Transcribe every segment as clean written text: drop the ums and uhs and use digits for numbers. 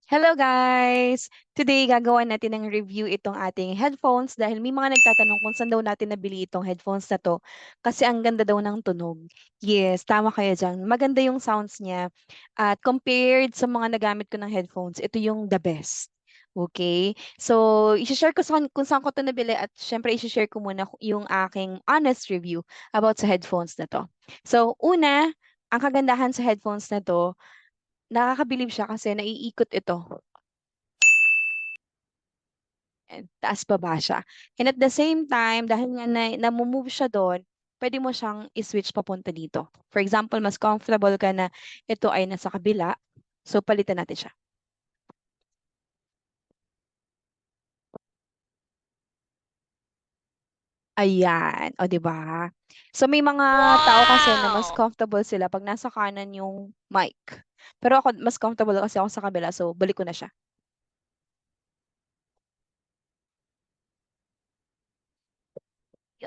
Hello guys! Today gagawa natin ng review itong ating headphones dahil may mga nagtatanong kung saan daw natin nabili itong headphones na to kasi ang ganda daw ng tunog. Yes, tama kayo dyan. Maganda yung sounds niya at compared sa mga nagamit ko ng headphones, ito yung the best. Okay? So, i-share ko kung saan ko ito nabili at syempre i-share ko muna yung aking honest review about sa headphones na to. So, una, ang kagandahan sa headphones na to, nakakabilib siya kasi naiikot ito. And taas baba siya. And at the same time, dahil nga na-move siya doon, pwede mo siyang i-switch papunta dito. For example, mas comfortable ka na ito ay nasa kabila. So, palitan natin siya. Ayan. O, di ba? So, may mga tao kasi na mas Wow! comfortable sila pag nasa kanan yung mic. Pero ako, mas comfortable kasi ako sa kabila. So, balik ko na siya.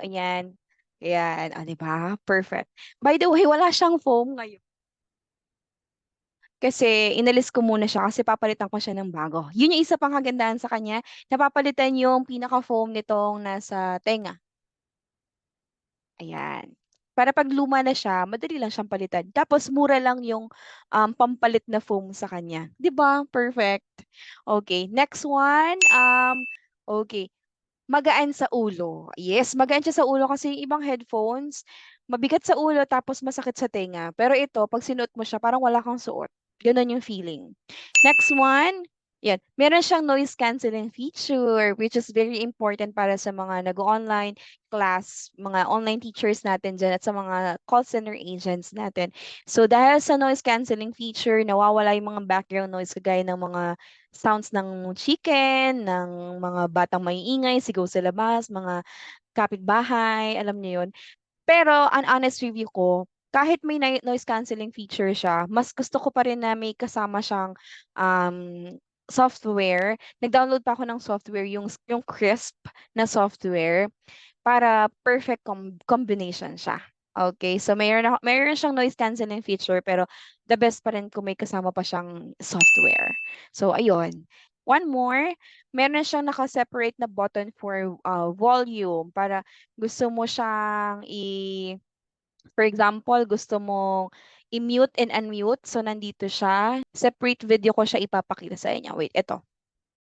Ayan. Ayan. O, di ba? Perfect. By the way, wala siyang foam ngayon. Kasi inalis ko muna siya kasi papalitan ko siya ng bago. Yun yung isa pang kagandahan sa kanya, napapalitan yung pinaka-foam nitong nasa tenga. Ayan. Para pag luma na siya, madali lang siyang palitan. Tapos mura lang yung pampalit na foam sa kanya. 'Di ba? Perfect. Okay, next one. Okay, magaan sa ulo. Yes, magaan siya sa ulo kasi yung ibang headphones, mabigat sa ulo tapos masakit sa tenga. Pero ito, pag sinuot mo siya, parang wala kang suot. Ganun yung feeling. Next one, yan. Meron siyang noise cancelling feature, which is very important para sa mga nag-online class, mga online teachers natin dyan at sa mga call center agents natin. So dahil sa noise cancelling feature, nawawala yung mga background noise kagaya ng mga sounds ng chicken, ng mga batang maiingay, sigaw sa labas, mga kapitbahay, alam niyo yun. Pero an honest review ko, kahit may noise cancelling feature siya, mas gusto ko pa rin na may kasama siyang software. Nag-download pa ako ng software, yung Crisp na software para perfect combination siya. Okay, so mayroon siyang noise cancelling feature pero the best pa rin kung may kasama pa siyang software. So ayun. One more, meron siyang naka-separate na button for volume para gusto mo siyang for example, gusto mong i-mute and unmute. So nandito siya. Separate video ko siya ipapakita sa inyo. Wait, ito.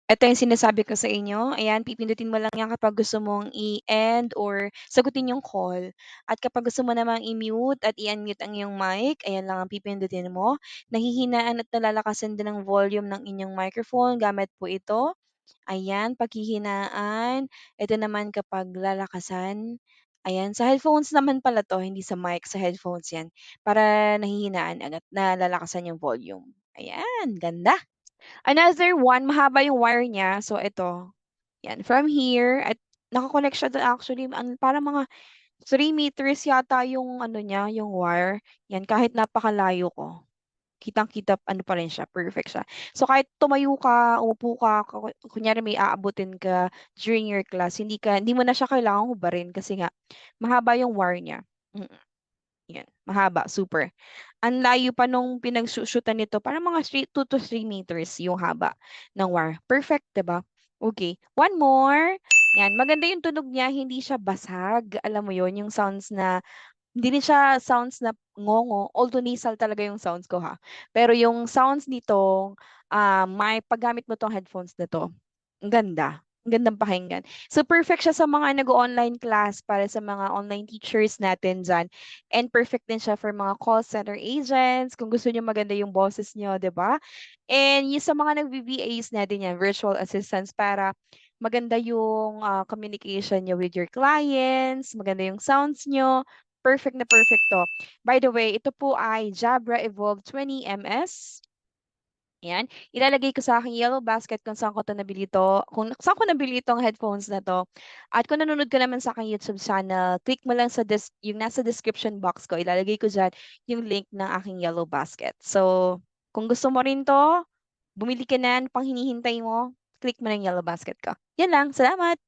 Ito yung sinasabi ko sa inyo. Ayan, pipindutin mo lang yan kapag gusto mong i-end or sagutin yung call. At kapag gusto mo namang i-mute at i-unmute ang iyong mic, ayan lang ang pipindutin mo. Nahihinaan at nalalakasan din ang volume ng inyong microphone gamit po ito. Ayan, paghihinaan. Ito naman kapag lalakasan. Ayan, sa headphones naman pala 'to, hindi sa mic, sa headphones 'yan. Para nahihinaan at nalalakasan yung volume. Ayan, ganda. Another one, mahaba yung wire niya. So ito, 'yan, from here at naka-connect siya do'n actually parang mga 3 meters yata yung ano niya, yung wire. 'Yan, kahit napakalayo ko. Kitang-kita ano pa rin siya, perfect siya. So kahit tumayo ka, umupo ka, kunyari may aabutin ka during your class, hindi mo na siya kailangang hubarin kasi nga mahaba yung wire niya. Mm, 'yan, mahaba, super. Ang layo pa nung pinagshoo-shootan nito, parang mga 2 to 3 meters yung haba ng wire. Perfect, 'di ba? Okay, one more. 'Yan, maganda yung tunog niya, hindi siya basag. Alam mo yon yung sounds na hindi rin siya sounds na ngongo, although nasal talaga yung sounds ko ha. Pero yung sounds nito, may paggamit mo 'tong headphones na 'to, ang ganda. Ang gandang pakinggan. So perfect siya sa mga nag-o-online class para sa mga online teachers natin diyan. And perfect din siya for mga call center agents kung gusto niyo maganda yung boses niyo, 'di ba? And yung sa mga nagvi-VAs natin yan, virtual assistants para maganda yung communication niyo with your clients, maganda yung sounds niyo. Perfect na perfect 'to. By the way, ito po ay Jabra Evolve 20 MS. Ayan, ilalagay ko sa aking yellow basket kung saan ko 'to nabili 'to, kung saan ko nabili itong headphones na 'to. At kung nanonood ka naman sa aking YouTube channel, click mo lang sa yung nasa description box ko, ilalagay ko diyan yung link ng aking yellow basket. So, kung gusto mo rin 'to, bumili ka na, ano pang hinihintay mo? Click mo na yung yellow basket ko. 'Yan lang, salamat.